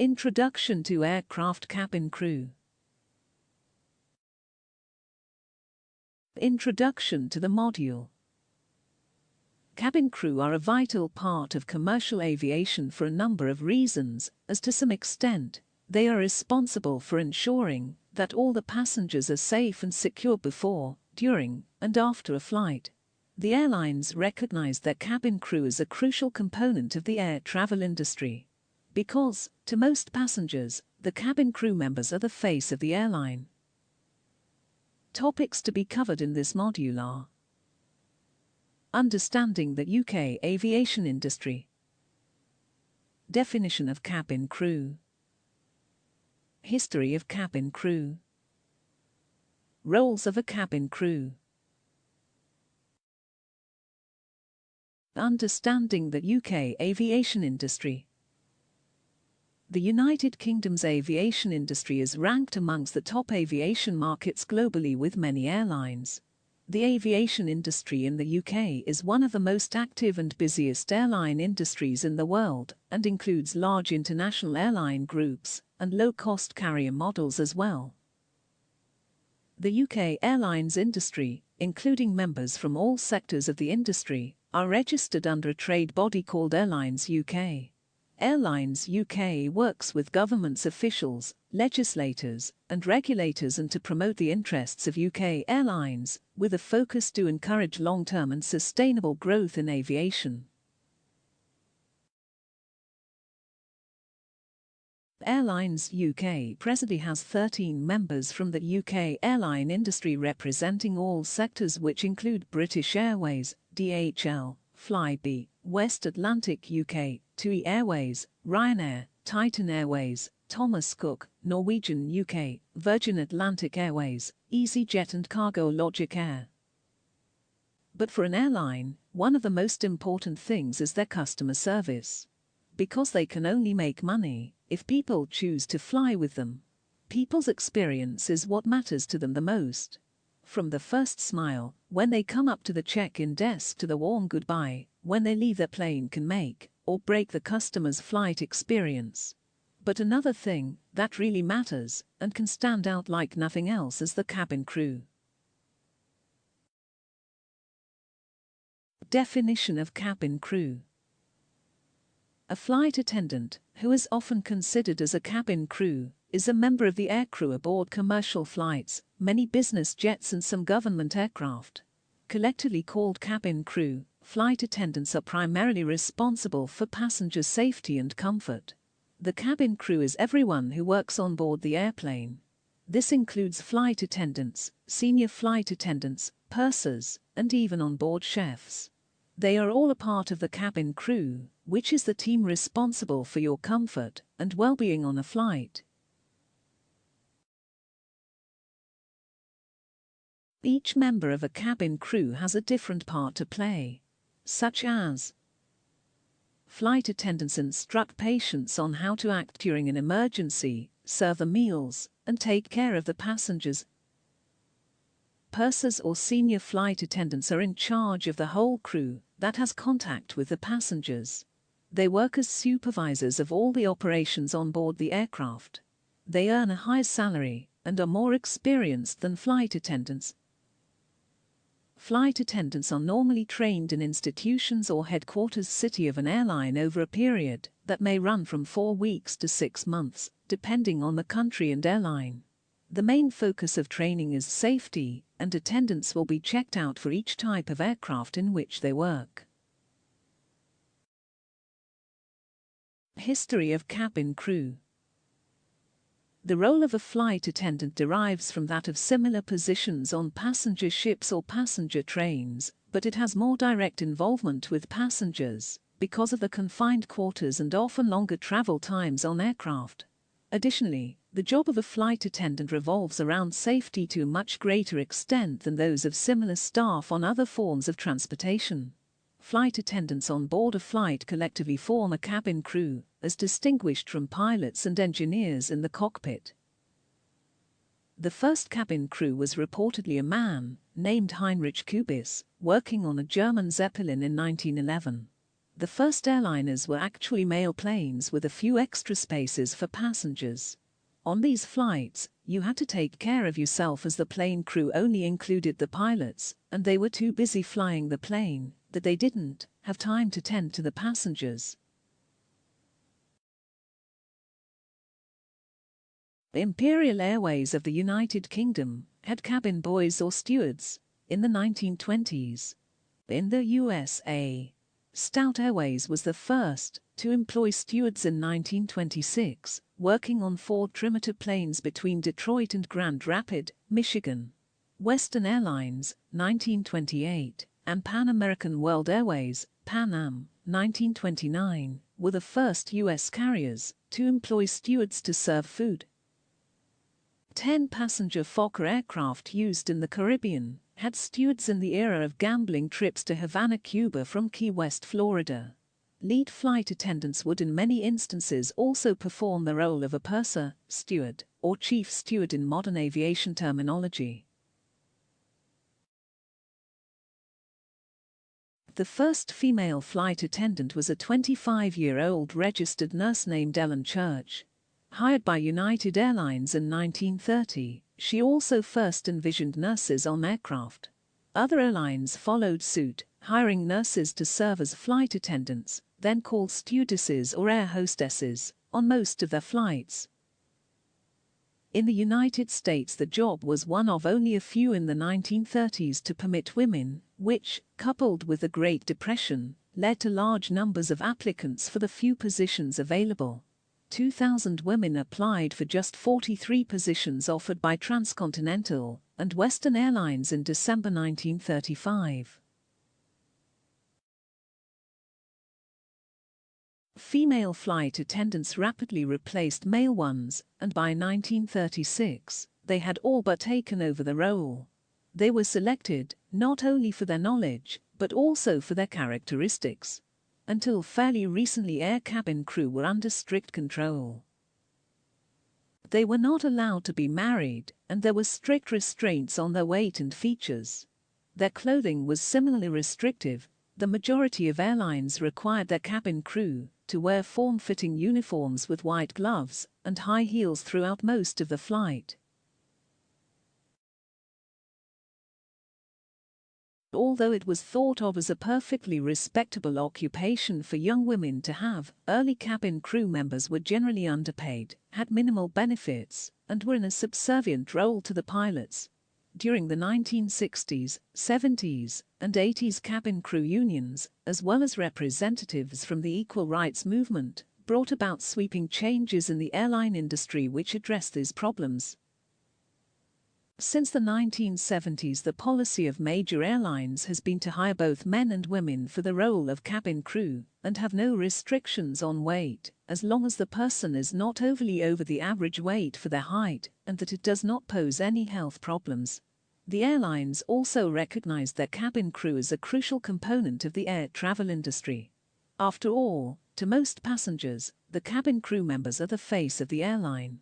Introduction to aircraft cabin crew. Introduction to the module. Cabin crew are a vital part of commercial aviation for a number of reasons, as to some extent, they are responsible for ensuring that all the passengers are safe and secure before, during, and after a flight. The airlines recognize that cabin crew is a crucial component of the air travel industry, because, to most passengers, the cabin crew members are the face of the airline. Topics to be covered in this module are: understanding the UK aviation industry, definition of cabin crew, history of cabin crew, roles of a cabin crew. Understanding the UK aviation industry. The United Kingdom's aviation industry is ranked amongst the top aviation markets globally, with many airlines. The aviation industry in the UK is one of the most active and busiest airline industries in the world, and includes large international airline groups and low-cost carrier models as well. The UK airlines industry, including members from all sectors of the industry, are registered under a trade body called Airlines UK. Airlines UK works with governments, officials, legislators, and regulators and to promote the interests of UK airlines, with a focus to encourage long-term and sustainable growth in aviation. Airlines UK presently has 13 members from the UK airline industry representing all sectors, which include British Airways, DHL, Flybe, West Atlantic UK, TUI Airways, Ryanair, Titan Airways, Thomas Cook, Norwegian UK, Virgin Atlantic Airways, EasyJet and Cargologic Air. But for an airline, one of the most important things is their customer service. Because they can only make money if people choose to fly with them. People's experience is what matters to them the most. From the first smile, when they come up to the check-in desk, to the warm goodbye, when they leave their plane, can make or break the customer's flight experience. But another thing that really matters and can stand out like nothing else is the cabin crew. Definition of cabin crew. A flight attendant, who is often considered as a cabin crew, is a member of the aircrew aboard commercial flights, many business jets and some government aircraft. Collectively called cabin crew, flight attendants are primarily responsible for passenger safety and comfort. The cabin crew is everyone who works on board the airplane. This includes flight attendants, senior flight attendants, pursers, and even on-board chefs. They are all a part of the cabin crew, which is the team responsible for your comfort and well-being on a flight. Each member of a cabin crew has a different part to play, such as: flight attendants instruct patients on how to act during an emergency, serve the meals, and take care of the passengers. Pursers or senior flight attendants are in charge of the whole crew that has contact with the passengers. They work as supervisors of all the operations on board the aircraft. They earn a high salary and are more experienced than flight attendants. Flight attendants are normally trained in institutions or headquarters city of an airline over a period that may run from 4 weeks to 6 months, depending on the country and airline. The main focus of training is safety, and attendants will be checked out for each type of aircraft in which they work. History of cabin crew. The role of a flight attendant derives from that of similar positions on passenger ships or passenger trains, but it has more direct involvement with passengers because of the confined quarters and often longer travel times on aircraft. Additionally, the job of a flight attendant revolves around safety to a much greater extent than those of similar staff on other forms of transportation. Flight attendants on board a flight collectively form a cabin crew, as distinguished from pilots and engineers in the cockpit. The first cabin crew was reportedly a man, named Heinrich Kubis, working on a German Zeppelin in 1911. The first airliners were actually mail planes with a few extra spaces for passengers. On these flights, you had to take care of yourself as the plane crew only included the pilots, and they were too busy flying the plane that they didn't have time to tend to the passengers. The Imperial Airways of the United Kingdom had cabin boys or stewards in the 1920s. In the USA, Stout Airways was the first to employ stewards in 1926, working on 4 Trimitar planes between Detroit and Grand Rapids, Michigan. Western Airlines, 1928, and Pan American World Airways, Pan Am, 1929, were the first U.S. carriers to employ stewards to serve food. 10-passenger Fokker aircraft used in the Caribbean had stewards in the era of gambling trips to Havana, Cuba from Key West, Florida. Lead flight attendants would in many instances also perform the role of a purser, steward, or chief steward in modern aviation terminology. The first female flight attendant was a 25-year-old registered nurse named Ellen Church. Hired by United Airlines in 1930, she also first envisioned nurses on aircraft. Other airlines followed suit, hiring nurses to serve as flight attendants, then called stewardesses or air hostesses, on most of their flights. In the United States, the job was one of only a few in the 1930s to permit women, which, coupled with the Great Depression, led to large numbers of applicants for the few positions available. 2,000 women applied for just 43 positions offered by Transcontinental and Western Airlines in December 1935. Female flight attendants rapidly replaced male ones, and by 1936, they had all but taken over the role. They were selected not only for their knowledge, but also for their characteristics. Until fairly recently, air cabin crew were under strict control. They were not allowed to be married, and there were strict restraints on their weight and features. Their clothing was similarly restrictive. The majority of airlines required their cabin crew to wear form-fitting uniforms with white gloves and high heels throughout most of the flight. Although it was thought of as a perfectly respectable occupation for young women to have, early cabin crew members were generally underpaid, had minimal benefits, and were in a subservient role to the pilots. During the 1960s, 70s, and 80s, cabin crew unions, as well as representatives from the equal rights movement, brought about sweeping changes in the airline industry which addressed these problems. Since the 1970s, the policy of major airlines has been to hire both men and women for the role of cabin crew, and have no restrictions on weight, as long as the person is not overly over the average weight for their height, and that it does not pose any health problems. The airlines also recognize their cabin crew as a crucial component of the air travel industry. After all, to most passengers, the cabin crew members are the face of the airline.